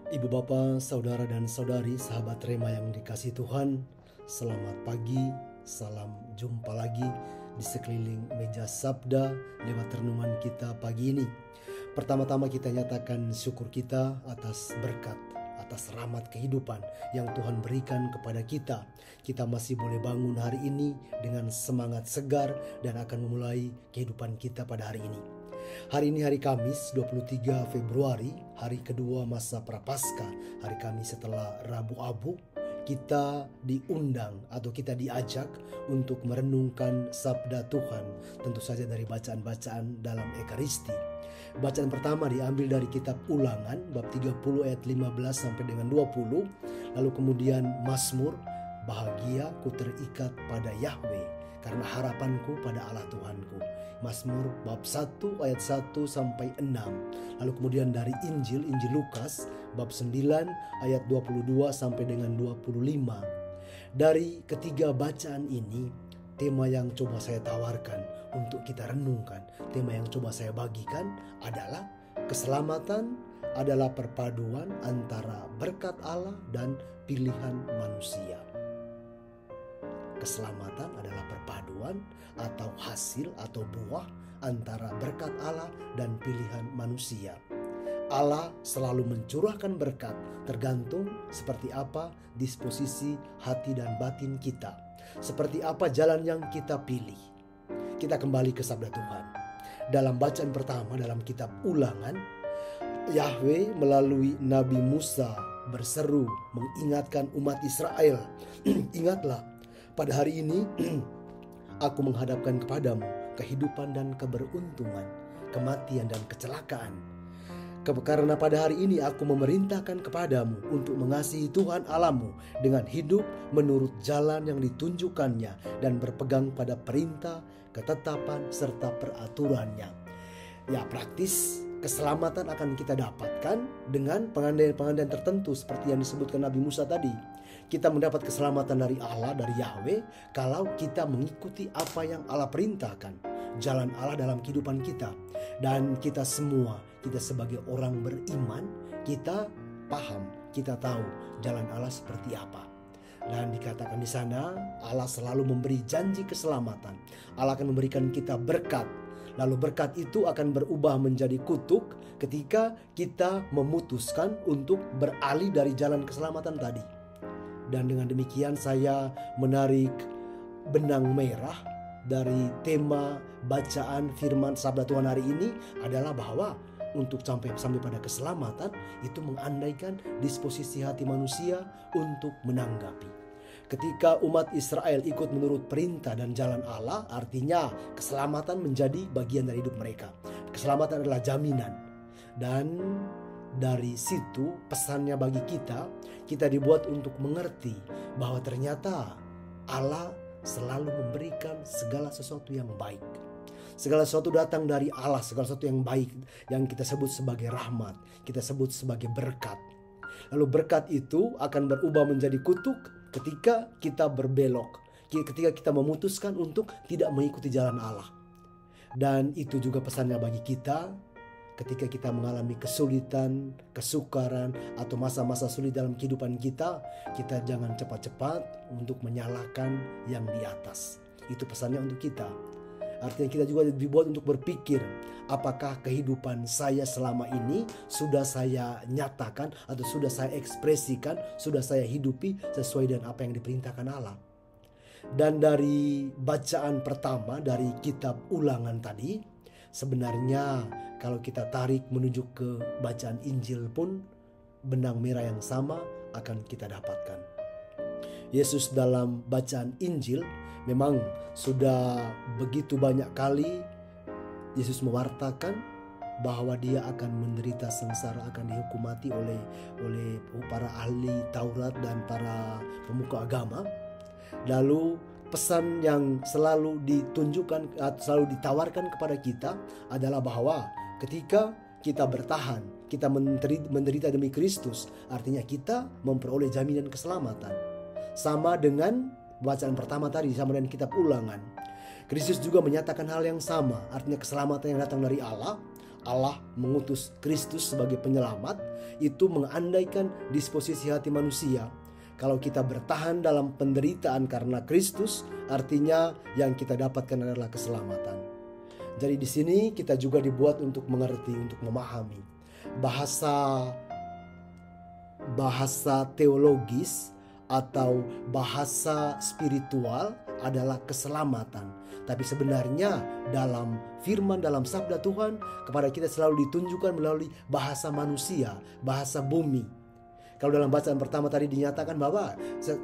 Ibu bapa, saudara dan saudari, sahabat Rema yang dikasihi Tuhan, selamat pagi, salam jumpa lagi di sekeliling meja sabda lewat renungan kita pagi ini. Pertama-tama kita nyatakan syukur kita atas berkat, atas rahmat kehidupan yang Tuhan berikan kepada kita. Kita masih boleh bangun hari ini dengan semangat segar dan akan memulai kehidupan kita pada hari ini. Hari ini hari Kamis 23 Februari, hari kedua masa Prapaskah, hari Kamis setelah Rabu Abu. Kita diundang atau kita diajak untuk merenungkan sabda Tuhan, tentu saja dari bacaan-bacaan dalam Ekaristi. Bacaan pertama diambil dari kitab Ulangan bab 30 ayat 15 sampai dengan 20. Lalu kemudian Mazmur, bahagia ku terikat pada Yahweh karena harapanku pada Allah Tuhanku. Mazmur bab 1 ayat 1 sampai 6. Lalu kemudian dari Injil Lukas bab 9 ayat 22 sampai dengan 25. Dari ketiga bacaan ini, tema yang coba saya tawarkan untuk kita renungkan, tema yang coba saya bagikan adalah keselamatan adalah perpaduan antara berkat Allah dan pilihan manusia. Keselamatan adalah perpaduan atau hasil atau buah antara berkat Allah dan pilihan manusia. Allah selalu mencurahkan berkat tergantung seperti apa disposisi hati dan batin kita. Seperti apa jalan yang kita pilih. Kita kembali ke sabda Tuhan. Dalam bacaan pertama dalam kitab Ulangan, Yahweh melalui Nabi Musa berseru mengingatkan umat Israel. Ingatlah, pada hari ini aku menghadapkan kepadamu kehidupan dan keberuntungan, kematian dan kecelakaan. Karena pada hari ini aku memerintahkan kepadamu untuk mengasihi Tuhan Allahmu dengan hidup menurut jalan yang ditunjukkannya dan berpegang pada perintah, ketetapan, serta peraturannya. Ya, praktis keselamatan akan kita dapatkan dengan pengandaian-pengandaian tertentu seperti yang disebutkan Nabi Musa tadi. Kita mendapat keselamatan dari Allah, dari Yahweh, kalau kita mengikuti apa yang Allah perintahkan, jalan Allah dalam kehidupan kita. Dan kita semua, kita sebagai orang beriman, kita paham, kita tahu jalan Allah seperti apa. Dan dikatakan di sana, Allah selalu memberi janji keselamatan. Allah akan memberikan kita berkat. Lalu berkat itu akan berubah menjadi kutuk ketika kita memutuskan untuk beralih dari jalan keselamatan tadi. Dan dengan demikian saya menarik benang merah dari tema bacaan firman sabda Tuhan hari ini adalah bahwa untuk sampai pada keselamatan itu mengandaikan disposisi hati manusia untuk menanggapi. Ketika umat Israel ikut menurut perintah dan jalan Allah, artinya keselamatan menjadi bagian dari hidup mereka. Keselamatan adalah jaminan. Dan dari situ pesannya bagi kita dibuat untuk mengerti bahwa ternyata Allah selalu memberikan segala sesuatu yang baik. Segala sesuatu datang dari Allah, segala sesuatu yang baik yang kita sebut sebagai rahmat, kita sebut sebagai berkat. Lalu berkat itu akan berubah menjadi kutuk ketika kita berbelok, ketika kita memutuskan untuk tidak mengikuti jalan Allah. Dan itu juga pesannya bagi kita ketika kita mengalami kesulitan, kesukaran, atau masa-masa sulit dalam kehidupan kita jangan cepat-cepat untuk menyalahkan yang di atas. Itu pesannya untuk kita. Artinya kita juga dibuat untuk berpikir, apakah kehidupan saya selama ini sudah saya nyatakan atau sudah saya ekspresikan, sudah saya hidupi sesuai dengan apa yang diperintahkan Allah. Dan dari bacaan pertama dari kitab Ulangan tadi, sebenarnya kalau kita tarik menuju ke bacaan Injil pun benang merah yang sama akan kita dapatkan. Yesus dalam bacaan Injil memang sudah begitu banyak kali Yesus mewartakan bahwa dia akan menderita sengsara, akan dihukum mati oleh para ahli Taurat dan para pemuka agama. Lalu pesan yang selalu ditunjukkan, selalu ditawarkan kepada kita adalah bahwa ketika kita bertahan, kita menderita demi Kristus, artinya kita memperoleh jaminan keselamatan. Sama dengan bacaan pertama tadi, sama dengan kitab Ulangan. Kristus juga menyatakan hal yang sama, artinya keselamatan yang datang dari Allah Allah mengutus Kristus sebagai penyelamat, itu mengandaikan disposisi hati manusia. Kalau kita bertahan dalam penderitaan karena Kristus, artinya yang kita dapatkan adalah keselamatan. Jadi di sini kita juga dibuat untuk mengerti, untuk memahami bahasa teologis atau bahasa spiritual adalah keselamatan. Tapi sebenarnya dalam firman, dalam sabda Tuhan kepada kita selalu ditunjukkan melalui bahasa manusia, bahasa bumi. Kalau dalam bacaan pertama tadi dinyatakan bahwa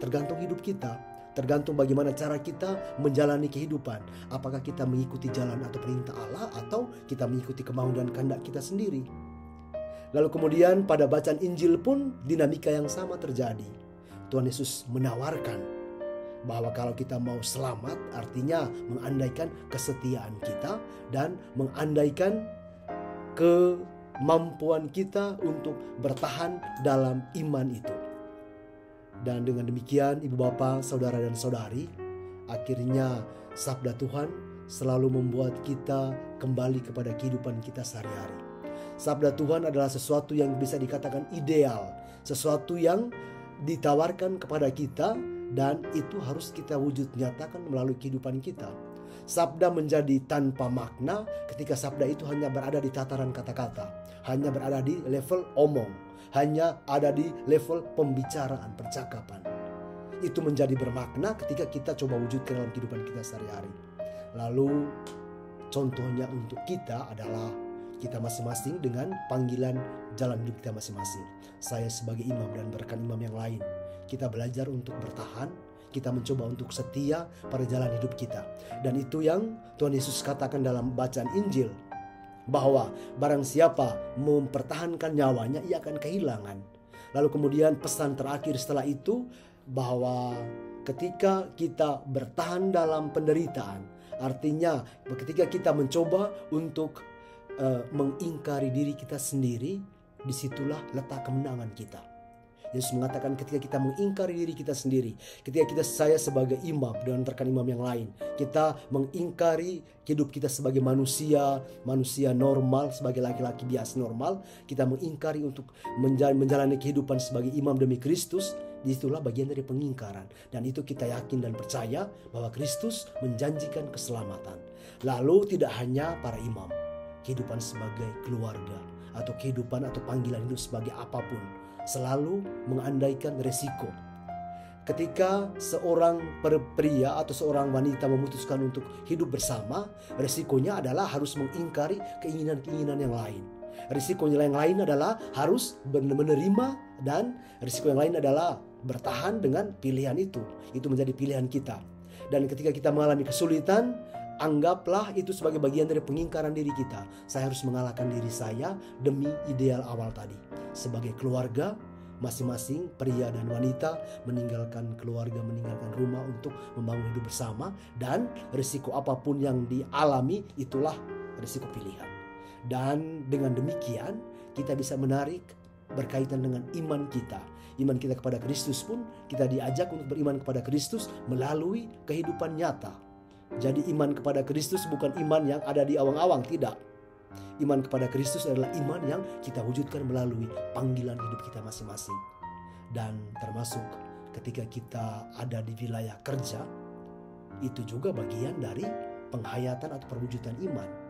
tergantung hidup kita, tergantung bagaimana cara kita menjalani kehidupan. Apakah kita mengikuti jalan atau perintah Allah, atau kita mengikuti kemauan dan kehendak kita sendiri. Lalu kemudian pada bacaan Injil pun dinamika yang sama terjadi. Tuhan Yesus menawarkan bahwa kalau kita mau selamat, artinya mengandaikan kesetiaan kita dan mengandaikan kemampuan kita untuk bertahan dalam iman itu. Dan dengan demikian, ibu bapak, saudara dan saudari, akhirnya sabda Tuhan selalu membuat kita kembali kepada kehidupan kita sehari-hari. Sabda Tuhan adalah sesuatu yang bisa dikatakan ideal, sesuatu yang ditawarkan kepada kita, dan itu harus kita wujud nyatakan melalui kehidupan kita. Sabda menjadi tanpa makna ketika sabda itu hanya berada di tataran kata-kata, hanya berada di level omong, hanya ada di level pembicaraan, percakapan. Itu menjadi bermakna ketika kita coba wujudkan dalam kehidupan kita sehari-hari. Lalu contohnya untuk kita adalah kita masing-masing dengan panggilan jalan hidup kita masing-masing. Saya sebagai imam dan rekan imam yang lain, kita belajar untuk bertahan, kita mencoba untuk setia pada jalan hidup kita. Dan itu yang Tuhan Yesus katakan dalam bacaan Injil, bahwa barang siapa mempertahankan nyawanya, ia akan kehilangan. Lalu kemudian pesan terakhir setelah itu, bahwa ketika kita bertahan dalam penderitaan, artinya ketika kita mencoba untuk mengingkari diri kita sendiri, disitulah letak kemenangan kita. Yesus mengatakan ketika kita mengingkari diri kita sendiri, ketika saya sebagai imam dan rekan imam yang lain, kita mengingkari hidup kita sebagai manusia normal, sebagai laki-laki biasa normal, kita mengingkari untuk menjalani kehidupan sebagai imam demi Kristus. Disitulah bagian dari pengingkaran. Dan itu kita yakin dan percaya bahwa Kristus menjanjikan keselamatan. Lalu tidak hanya para imam, kehidupan sebagai keluarga, atau kehidupan atau panggilan hidup sebagai apapun, selalu mengandaikan resiko. Ketika seorang pria atau seorang wanita memutuskan untuk hidup bersama, resikonya adalah harus mengingkari keinginan-keinginan yang lain. Risikonya yang lain adalah harus menerima, dan risiko yang lain adalah bertahan dengan pilihan itu. Itu menjadi pilihan kita. Dan ketika kita mengalami kesulitan, anggaplah itu sebagai bagian dari pengingkaran diri kita. Saya harus mengalahkan diri saya demi ideal awal tadi. Sebagai keluarga, masing-masing pria dan wanita meninggalkan keluarga, meninggalkan rumah untuk membangun hidup bersama. Dan risiko apapun yang dialami, itulah risiko pilihan. Dan dengan demikian kita bisa menarik berkaitan dengan iman kita. Iman kita kepada Kristus pun kita diajak untuk beriman kepada Kristus melalui kehidupan nyata. Jadi iman kepada Kristus bukan iman yang ada di awang-awang, tidak. Iman kepada Kristus adalah iman yang kita wujudkan melalui panggilan hidup kita masing-masing. Dan termasuk ketika kita ada di wilayah kerja, itu juga bagian dari penghayatan atau perwujudan iman.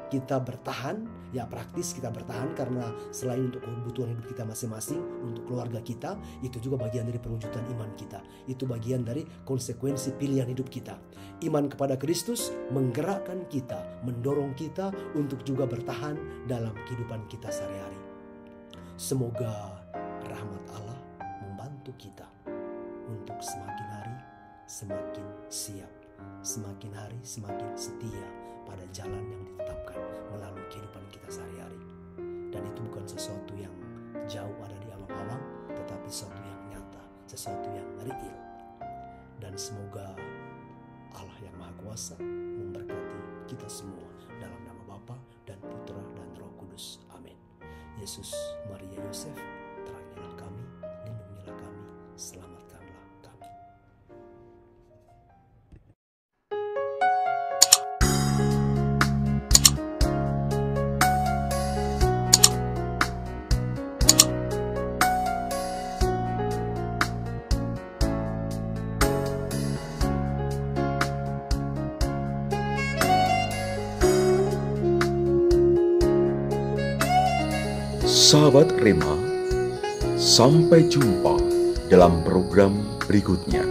Kita bertahan, ya praktis kita bertahan karena selain untuk kebutuhan hidup kita masing-masing, untuk keluarga kita, itu juga bagian dari perwujudan iman kita. Itu bagian dari konsekuensi pilihan hidup kita. Iman kepada Kristus menggerakkan kita, mendorong kita untuk juga bertahan dalam kehidupan kita sehari-hari. Semoga rahmat Allah membantu kita untuk semakin hari semakin siap, semakin hari semakin setia pada jalan yang ditetapkan melalui kehidupan kita sehari-hari. Dan itu bukan sesuatu yang jauh ada di awang-awang, tetapi sesuatu yang nyata, sesuatu yang real. Dan semoga Allah yang Maha Kuasa memberkati kita semua dalam nama Bapa dan Putra dan Roh Kudus. Amin. Yesus, Maria, Yosef, terangilah kami, lindungilah kami, selamatkanlah kami. Sahabat Rema, sampai jumpa dalam program berikutnya.